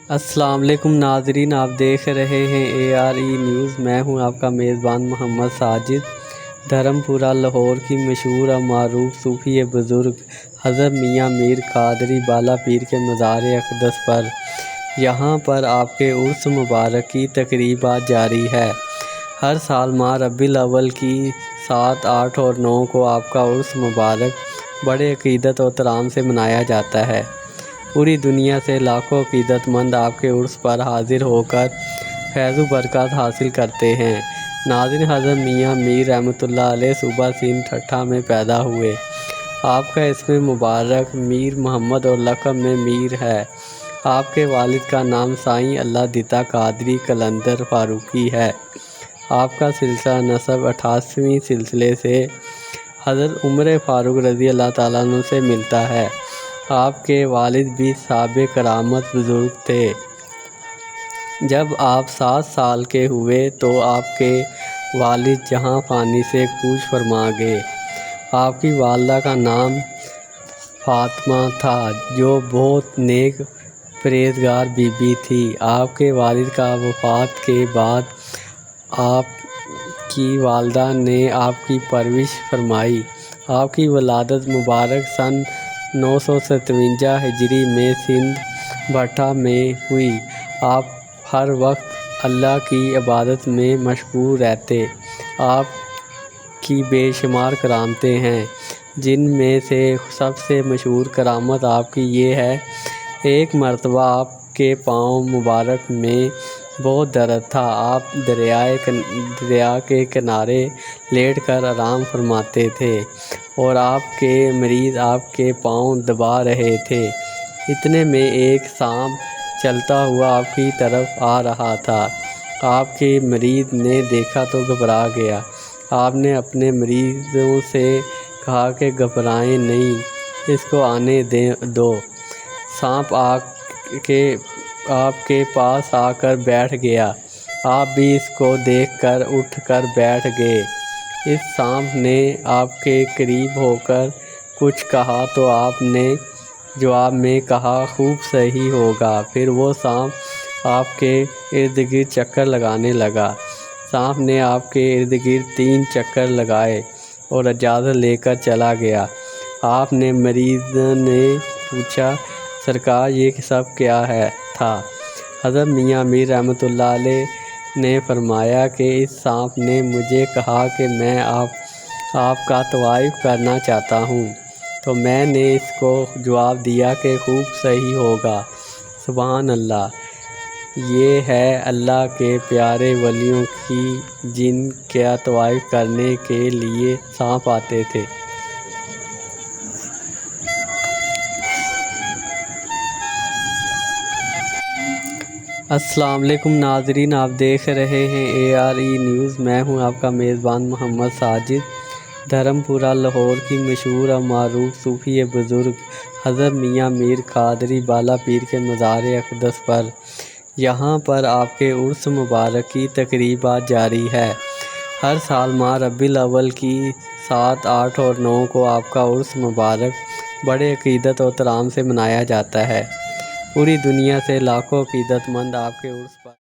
السلام علیکم ناظرین، آپ دیکھ رہے ہیں ARE نیوز۔ میں ہوں آپ کا میزبان محمد ساجد۔ دھرم پورہ لاہور کی مشہور اور معروف صوفی بزرگ حضرت میاں میر قادری بالا پیر کے مزار اقدس پر یہاں پر آپ کے عرس مبارک کی تقریبات جاری ہے۔ ہر سال ماہ ربیع الاول کی 7، 8 اور 9 کو آپ کا عرس مبارک بڑے عقیدت و احترام سے منایا جاتا ہے۔ پوری دنیا سے لاکھوں عقیدت مند آپ کے عرس پر حاضر ہو کر فیض و برکات حاصل کرتے ہیں۔ ناظرین، حضرت میاں میر رحمۃ اللہ علیہ صوبہ سندھ ٹھٹھہ میں پیدا ہوئے۔ آپ کا اسم مبارک میر محمد اور لقب میں میر ہے۔ آپ کے والد کا نام سائیں اللہ دتا قادری قلندر فاروقی ہے۔ آپ کا سلسلہ نسب 88ویں سلسلے سے حضرت عمر فاروق رضی اللہ تعالیٰ عنہ سے ملتا ہے۔ آپ کے والد بھی صاحب کرامت بزرگ تھے۔ جب آپ 7 سال کے ہوئے تو آپ کے والد جہاں فانی سے کوچ فرما گئے۔ آپ کی والدہ کا نام فاطمہ تھا، جو بہت نیک پرہیزگار بی بی تھی۔ آپ کے والد کا وفات کے بعد آپ کی والدہ نے آپ کی پرورش فرمائی۔ آپ کی ولادت مبارک سن 957 ہجری میں سندھ بٹھہ میں ہوئی۔ آپ ہر وقت اللہ کی عبادت میں مشغول رہتے۔ آپ کی بے شمار کرامتیں ہیں، جن میں سے سب سے مشہور کرامت آپ کی یہ ہے: ایک مرتبہ آپ کے پاؤں مبارک میں بہت درد تھا۔ آپ دریا کے کنارے لیٹ کر آرام فرماتے تھے اور آپ کے مریض آپ کے پاؤں دبا رہے تھے۔ اتنے میں ایک سانپ چلتا ہوا آپ کی طرف آ رہا تھا۔ آپ کے مریض نے دیکھا تو گھبرا گیا۔ آپ نے اپنے مریضوں سے کہا کہ گھبرائیں نہیں، اس کو آنے دو۔ سانپ آپ کے پاس آ کر بیٹھ گیا۔ آپ بھی اس کو دیکھ کر اٹھ کر بیٹھ گئے۔ اس سانپ نے آپ کے قریب ہو کر کچھ کہا تو آپ نے جواب میں کہا، خوب صحیح ہوگا۔ پھر وہ سانپ آپ کے ارد گرد چکر لگانے لگا۔ سانپ نے آپ کے ارد گرد 3 چکر لگائے اور اجازت لے کر چلا گیا۔ آپ نے مریض نے پوچھا، سرکار یہ سب کیا تھا؟ حضرت میاں میر رحمۃ اللہ علیہ نے فرمایا کہ اس سانپ نے مجھے کہا کہ میں آپ کا طواف کرنا چاہتا ہوں، تو میں نے اس کو جواب دیا کہ خوب صحیح ہوگا۔ سبحان اللہ! یہ ہے اللہ کے پیارے ولیوں کی، جن کا طواف کرنے کے لیے سانپ آتے تھے۔ السلام علیکم ناظرین، آپ دیکھ رہے ہیں ARE نیوز۔ میں ہوں آپ کا میزبان محمد ساجد۔ دھرم پورہ لاہور کی مشہور اور معروف صوفی بزرگ حضرت میاں میر قادری بالا پیر کے مزار اقدس پر یہاں پر آپ کے عرس مبارک کی تقریبات جاری ہے۔ ہر سال ماہ ربیع الاول کی 7، 8 اور 9 کو آپ کا عرس مبارک بڑے عقیدت و احترام سے منایا جاتا ہے۔ پوری دنیا سے لاکھوں عقیدت مند آپ کے عرس پر